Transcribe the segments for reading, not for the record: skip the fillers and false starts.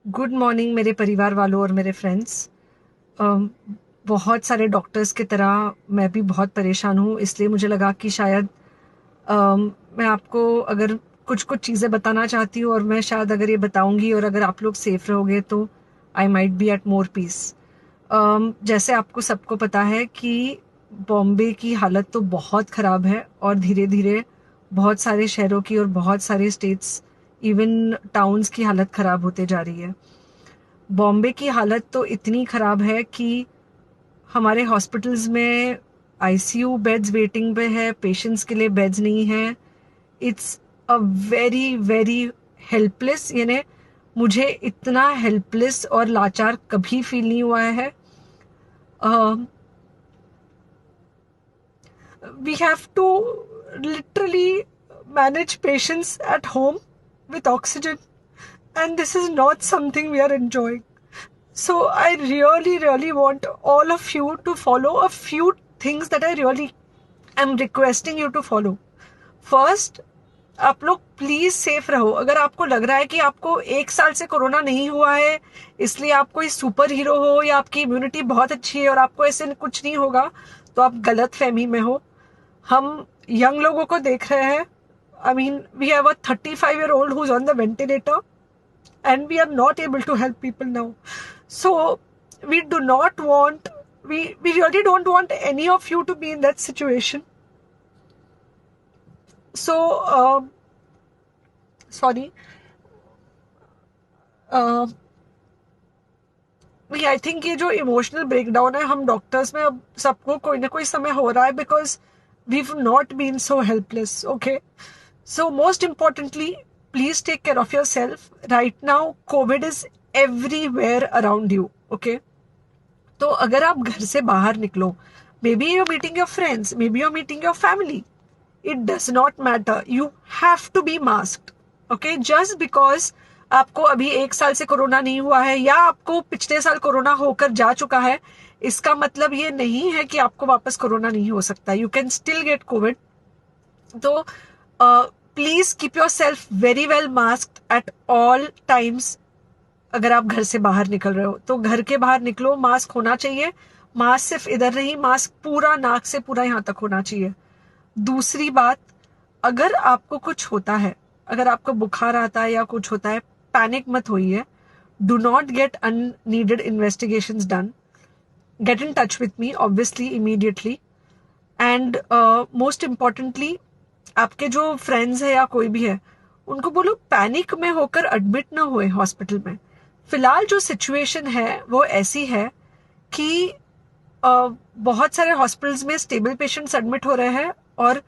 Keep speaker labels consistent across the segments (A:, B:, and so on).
A: Good morning मेरे परिवार वालों और मेरे फ्रेंड्स। बहुत सारे डॉक्टर्स की तरह मैं भी बहुत परेशान हूँ, इसलिए मुझे लगा कि शायद मैं आपको अगर कुछ कुछ चीज़ें बताना चाहती हूँ, और मैं शायद अगर ये बताऊँगी और अगर आप लोग सेफ रहोगे तो I might be at more peace. जैसे आपको सबको पता है कि बॉम्बे की हालत तो बहुत ख़राब है, और धीरे धीरे बहुत सारे शहरों की और बहुत सारे स्टेट्स, इवन टाउन्स की हालत ख़राब होते जा रही है। बॉम्बे की हालत तो इतनी ख़राब है कि हमारे हॉस्पिटल्स में आईसीयू बेड्स वेटिंग पे है, पेशेंट्स के लिए बेड्स नहीं है। It's a very very helpless, यानी मुझे इतना हेल्पलेस और लाचार कभी फील नहीं हुआ है। We have to literally manage patients at home with oxygen, and this is not something we are enjoying. So I really, really want all of you to follow a few things that I really am requesting you to follow. First, आप लोग please safe रहो। अगर आपको लग रहा है कि आपको 1 साल से कोरोना नहीं हुआ है, इसलिए आप कोई सुपर हीरो हो या आपकी इम्यूनिटी बहुत अच्छी है और आपको ऐसे कुछ नहीं होगा, तो आप गलत फहमी में हो। हम यंग लोगों को देख रहे हैं। I mean, we have a 35-year-old who's on the ventilator, and we are not able to help people now. So we do not want, we really don't want any of you to be in that situation. So sorry, uh, I think ये जो emotional breakdown है हम doctors में, अब सबको कोई ना कोई समय हो रहा है, because we have not been so helpless. Okay, so most importantly, please take care of yourself. Right now COVID is everywhere around you. Okay, तो अगर आप घर से बाहर निकलो, maybe you're meeting your friends, maybe you're meeting your family, it does not matter, you have to be masked. Okay, just because आपको अभी 1 साल से कोरोना नहीं हुआ है या आपको पिछले साल कोरोना होकर जा चुका है, इसका मतलब ये नहीं है कि आपको वापस कोरोना नहीं हो सकता। You can still get covid. तो please keep yourself very well masked at all times. अगर आप घर से बाहर निकल रहे हो तो घर के बाहर निकलो, मास्क होना चाहिए। मास्क सिर्फ इधर नहीं, मास्क पूरा नाक से पूरा यहाँ तक होना चाहिए। दूसरी बात, अगर आपको कुछ होता है, अगर आपको बुखार आता है या कुछ होता है, पैनिक मत होइए। Do not get unneeded investigations done. Get in touch with me obviously immediately. And most importantly, आपके जो फ्रेंड्स है या कोई भी है, उनको बोलो पैनिक में होकर एडमिट ना हुए हॉस्पिटल में। फिलहाल जो सिचुएशन है वो ऐसी है कि बहुत सारे हॉस्पिटल्स में स्टेबल पेशेंट्स एडमिट हो रहे हैं, और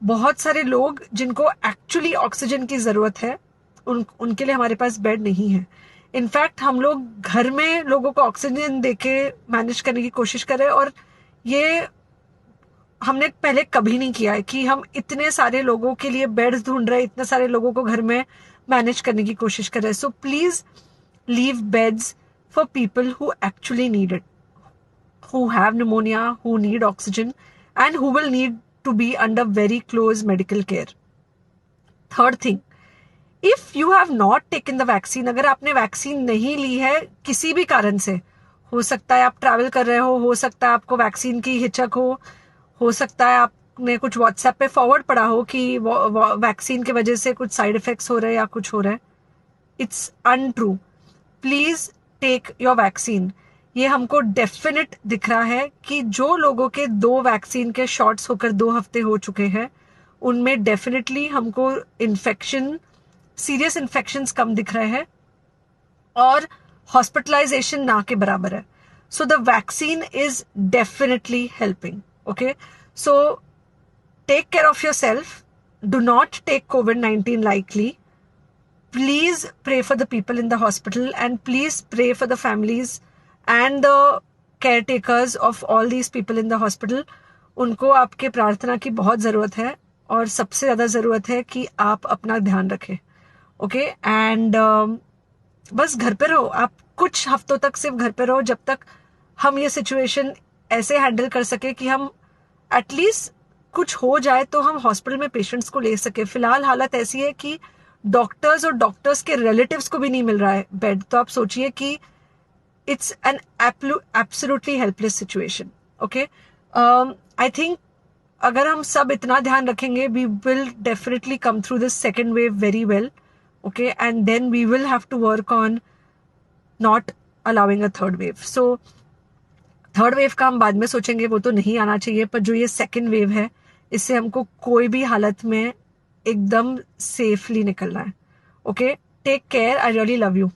A: बहुत सारे लोग जिनको एक्चुअली ऑक्सीजन की ज़रूरत है, उनके लिए हमारे पास बेड नहीं है। इनफैक्ट हम लोग घर में लोगों को ऑक्सीजन देके मैनेज करने की कोशिश कर रहे हैं, और ये हमने पहले कभी नहीं किया है कि हम इतने सारे लोगों के लिए बेड्स ढूंढ रहे हैं, इतने सारे लोगों को घर में मैनेज करने की कोशिश कर रहे हैं। So please leave beds for people who actually need it, who have pneumonia, who need oxygen, and who will need to be under very close medical care. Third thing, if you have not taken the vaccine, अगर आपने vaccine नहीं ली है किसी भी कारण से, हो सकता है आप ट्रैवल कर रहे हो सकता है आपको वैक्सीन की हिचक हो सकता है आपने कुछ व्हाट्सएप पे फॉरवर्ड पढ़ा हो कि वैक्सीन की वजह से कुछ साइड इफेक्ट्स हो रहे हैं या कुछ हो रहा है, it's untrue. Please take your vaccine. ये हमको डेफिनेट दिख रहा है कि जो लोगों के 2 वैक्सीन के शॉट्स होकर 2 हफ्ते हो चुके हैं, उनमें डेफिनेटली हमको इन्फेक्शन, सीरियस इन्फेक्शंस कम दिख रहे हैं, और हॉस्पिटलाइजेशन ना के बराबर है। So the vaccine is definitely helping. Okay, so take care of yourself, do not take COVID-19 lightly. Please pray for the people in the hospital, and please pray for the families and the caretakers of all these people in the hospital. उनको आपके प्रार्थना की बहुत ज़रूरत है, और सबसे ज़्यादा ज़रूरत है कि आप अपना ध्यान रखें। ओके, एंड बस घर पे रहो। आप कुछ हफ्तों तक सिर्फ घर पे रहो, जब तक हम ये सिचुएशन ऐसे हैंडल कर सके कि हम एटलीस्ट कुछ हो जाए तो हम हॉस्पिटल में पेशेंट्स को ले सके। फिलहाल हालत ऐसी है कि डॉक्टर्स और डॉक्टर्स के रिलेटिव्स को भी नहीं मिल रहा है बेड, तो आप सोचिए कि it's an absolutely helpless situation. Okay, I think अगर हम सब इतना ध्यान रखेंगे, we will definitely come through this second wave very well. Okay, and then we will have to work on not allowing a third wave. So third wave का हम बाद में सोचेंगे, वो तो नहीं आना चाहिए, पर जो ये सेकेंड वेव है इससे हमको कोई भी हालत में एकदम सेफली निकलना है. Okay, take care, I really love you.